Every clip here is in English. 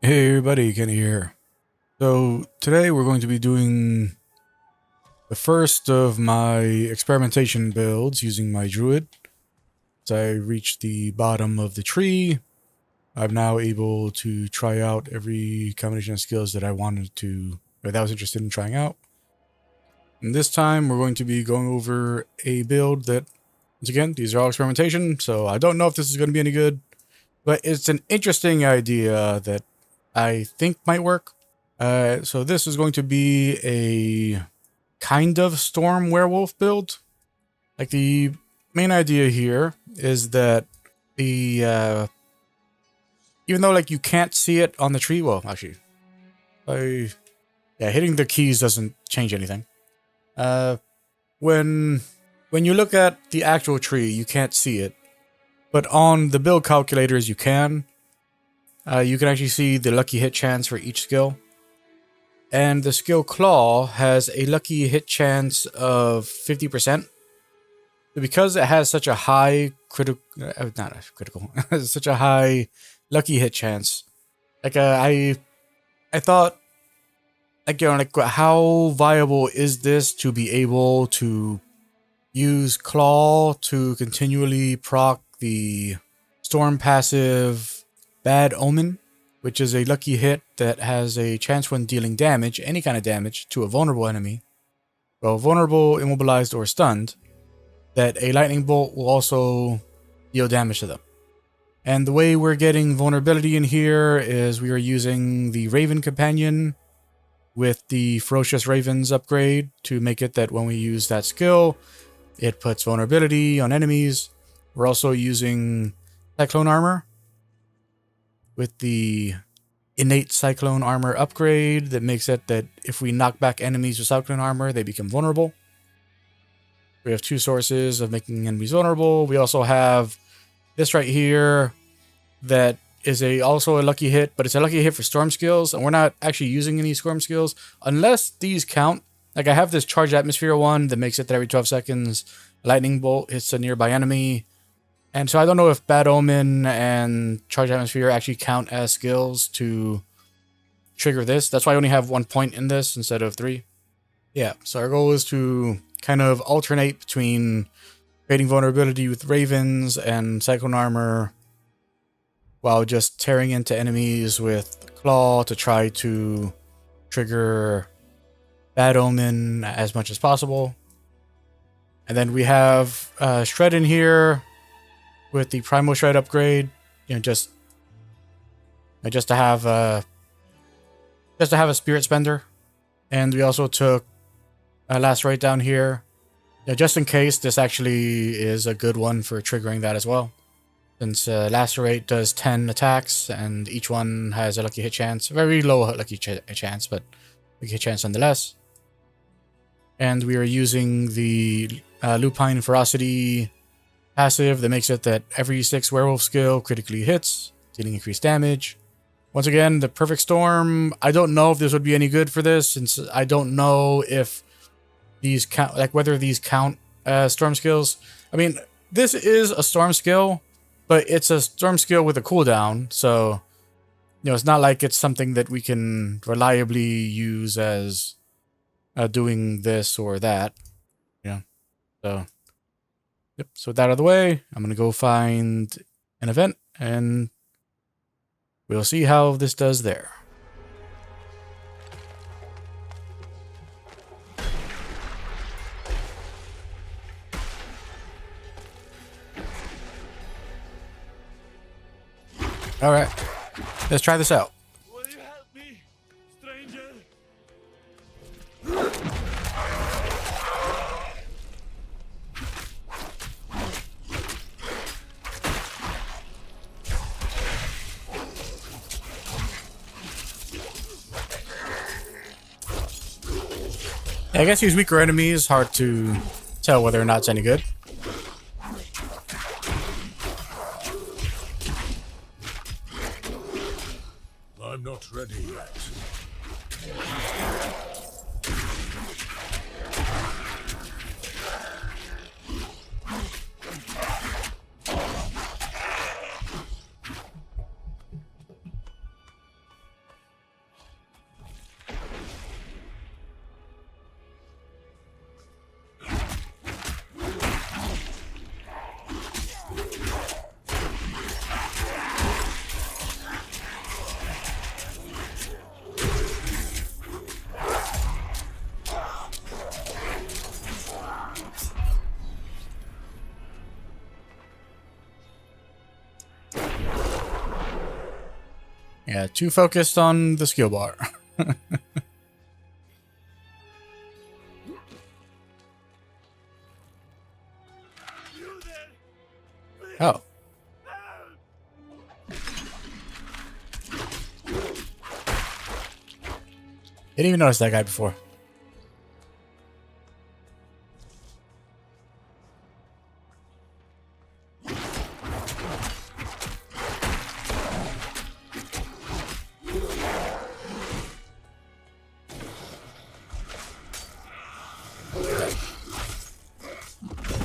Hey everybody, Kenny here. So today we're going to be doing the first of my experimentation builds using my Druid. As I reached the bottom of the tree, I'm now able to try out every combination of skills that I wanted to, or that I was interested in trying out. And this time we're going to be going over a build that, once again, these are all experimentation, so I don't know if this is going to be any good, but it's an interesting idea that I think might work. So this is going to be a kind of storm werewolf build. Like the main idea here is that the even though like you can't see it on the tree, well, actually, hitting the keys doesn't change anything. When you look at the actual tree, you can't see it, but on the build calculators you can. You can actually see the lucky hit chance for each skill. And the skill Claw has a lucky hit chance of 50%. Because it has such a high such a high lucky hit chance. Like I thought, like, you know, like, how viable is this to be able to use Claw to continually proc the Storm passive Bad Omen, which is a lucky hit that has a chance when dealing damage, any kind of damage, to a vulnerable enemy, well, vulnerable, immobilized, or stunned, that a lightning bolt will also deal damage to them. And the way we're getting vulnerability in here is we are using the Raven Companion with the Ferocious Ravens upgrade to make it that when we use that skill, it puts vulnerability on enemies. We're also using Cyclone Armor with the innate Cyclone Armor upgrade that makes it that if we knock back enemies with Cyclone Armor, they become vulnerable. We have two sources of making enemies vulnerable. We also have this right here that is also a lucky hit, but it's a lucky hit for storm skills, and we're not actually using any storm skills unless these count. Like, I have this Charged Atmosphere one that makes it that every 12 seconds, a lightning bolt hits a nearby enemy. And so I don't know if Bad Omen and Charged Atmosphere actually count as skills to trigger this. That's why I only have 1 point in this instead of 3. Yeah, so our goal is to kind of alternate between creating vulnerability with Ravens and Cyclone Armor while just tearing into enemies with Claw to try to trigger Bad Omen as much as possible. And then we have Shred in here with the Primal Shred upgrade, you know, just to have a Spirit Spender. And we also took Lacerate down here, just in case this actually is a good one for triggering that as well. Since Lacerate does 10 attacks, and each one has a lucky hit chance. Very low lucky chance, but lucky hit chance nonetheless. And we are using the Lupine Ferocity passive that makes it that every 6 werewolf skill critically hits, dealing increased damage. Once again, the Perfect Storm, I don't know if this would be any good for this, since I don't know if these count, like whether these count as storm skills. I mean, this is a storm skill, but it's a storm skill with a cooldown, so, you know, it's not like it's something that we can reliably use as doing this or that, you know, so. Yep, so with that out of the way, I'm going to go find an event, and we'll see how this does there. Alright, let's try this out. Will you help me, stranger? I guess these weaker enemies, hard to tell whether or not it's any good. I'm not ready yet. Yeah, too focused on the skill bar. You there? Please Oh, help! didn't even notice that guy before.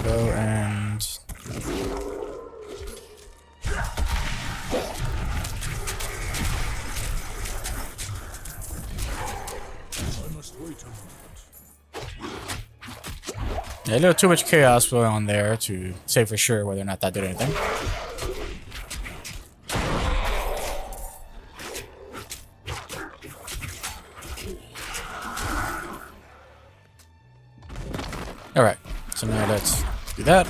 Go and I must wait a moment. yeah, a little too much chaos going on there to say for sure whether or not that did anything. All right, so now let's do that.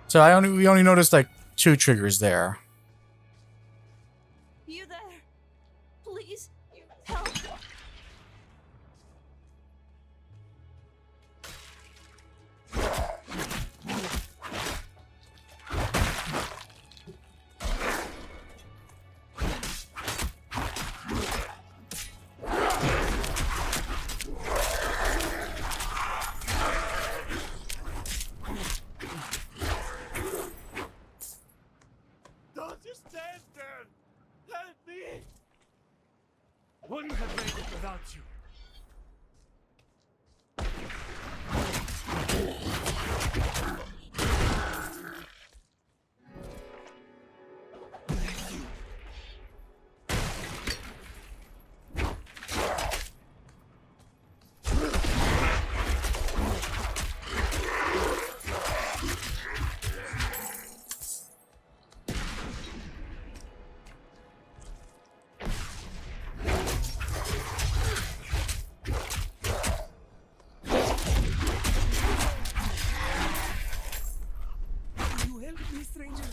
So we only noticed like 2 triggers there. You there? Please, help. Don't just stand there! Help me! Wouldn't have made it without you. You help me, stranger.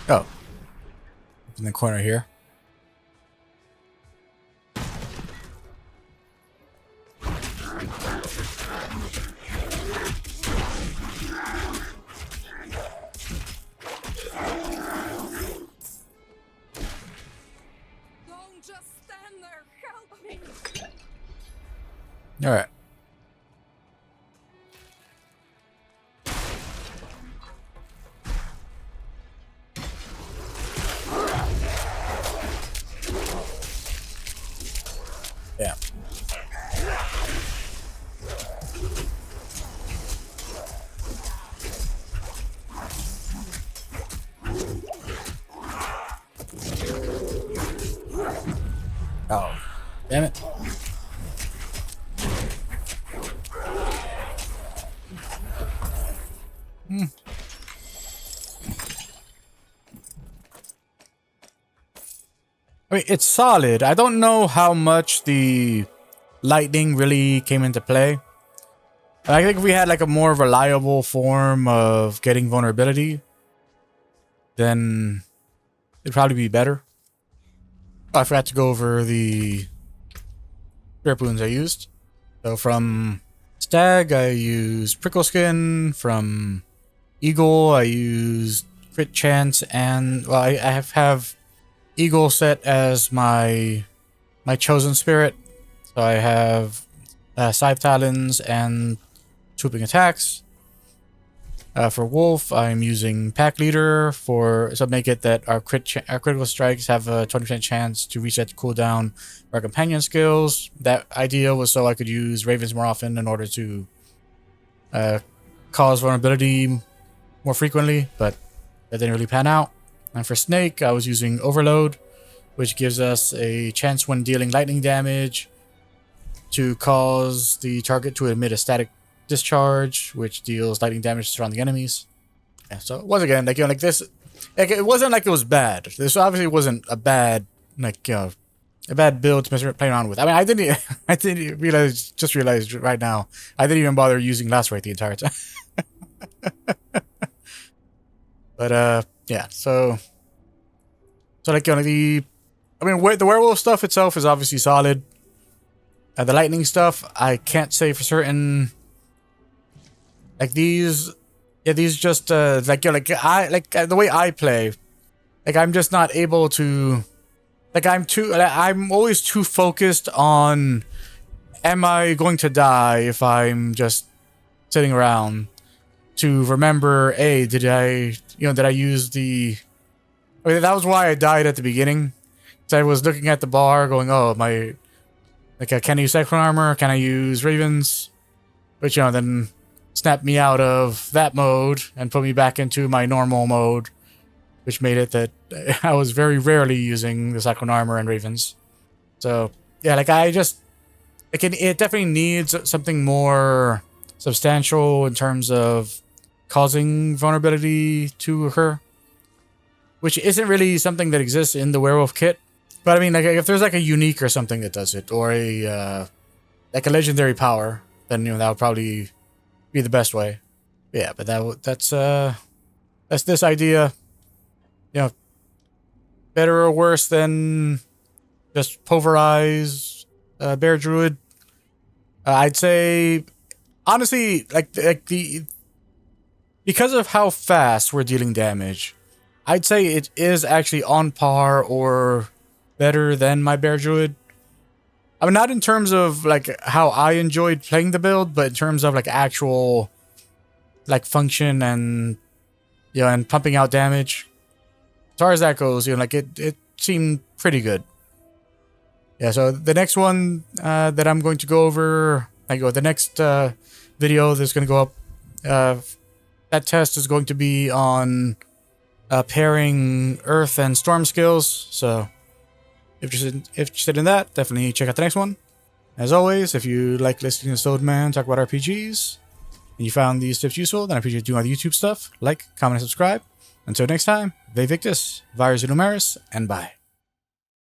Oh, in the corner here. Don't just stand there. Help me. All right. Yeah. Oh, damn it. I mean, it's solid. I don't know how much the lightning really came into play. I think if we had like a more reliable form of getting vulnerability, then it'd probably be better. Oh, I forgot to go over the spirit wounds I used. So from Stag, I used Prickle Skin. From Eagle, I used Crit Chance, and well, I have Eagle set as my chosen spirit. So I have Scythe Talons and Swooping Attacks. For Wolf, I'm using Pack Leader so make it that our critical strikes have a 20% chance to reset the cooldown for our companion skills. That idea was so I could use Ravens more often in order to cause vulnerability more frequently, but that didn't really pan out. And for Snake, I was using Overload, which gives us a chance when dealing lightning damage to cause the target to emit a static discharge, which deals lightning damage to surrounding enemies. Yeah, so once again, like, you know, like this, like, it wasn't like it was bad. This obviously wasn't a bad, like, you know, a bad build to play around with. I mean, I didn't realize right now, I didn't even bother using Lacerate the entire time. But yeah, so like, you know, the werewolf stuff itself is obviously solid. The lightning stuff, I can't say for certain. Like these just like, you know, the way I play, like, I'm just not able to, like, I'm always too focused on, am I going to die if I'm just sitting around, to remember, hey, did I use the, I mean, that was why I died at the beginning. So I was looking at the bar going, oh, my, like, can I use Cyclone Armor? Can I use Ravens? Which, you know, then snapped me out of that mode and put me back into my normal mode, which made it that I was very rarely using the Cyclone Armor and Ravens. So, yeah, like, it definitely needs something more substantial in terms of causing vulnerability to occur, which isn't really something that exists in the werewolf kit. But I mean, like, if there's like a unique or something that does it, or a like a legendary power, then, you know, that would probably be the best way. Yeah, but that's this idea, you know, better or worse than just pulverize Bear Druid. I'd say, honestly, like because of how fast we're dealing damage, I'd say it is actually on par or better than my Bear Druid. I mean, not in terms of like how I enjoyed playing the build, but in terms of like actual like function and, you know, and pumping out damage. As far as that goes, you know, like it seemed pretty good. Yeah, so the next one that I'm going to go over, the next video that's going to go up, that test is going to be on pairing Earth and Storm skills. So if you're interested in that, definitely check out the next one. As always, if you like listening to Stowed Man talk about RPGs, and you found these tips useful, then I appreciate doing other YouTube stuff. Like, comment, and subscribe. Until next time, Ve Victus, Virus Numeris, and bye.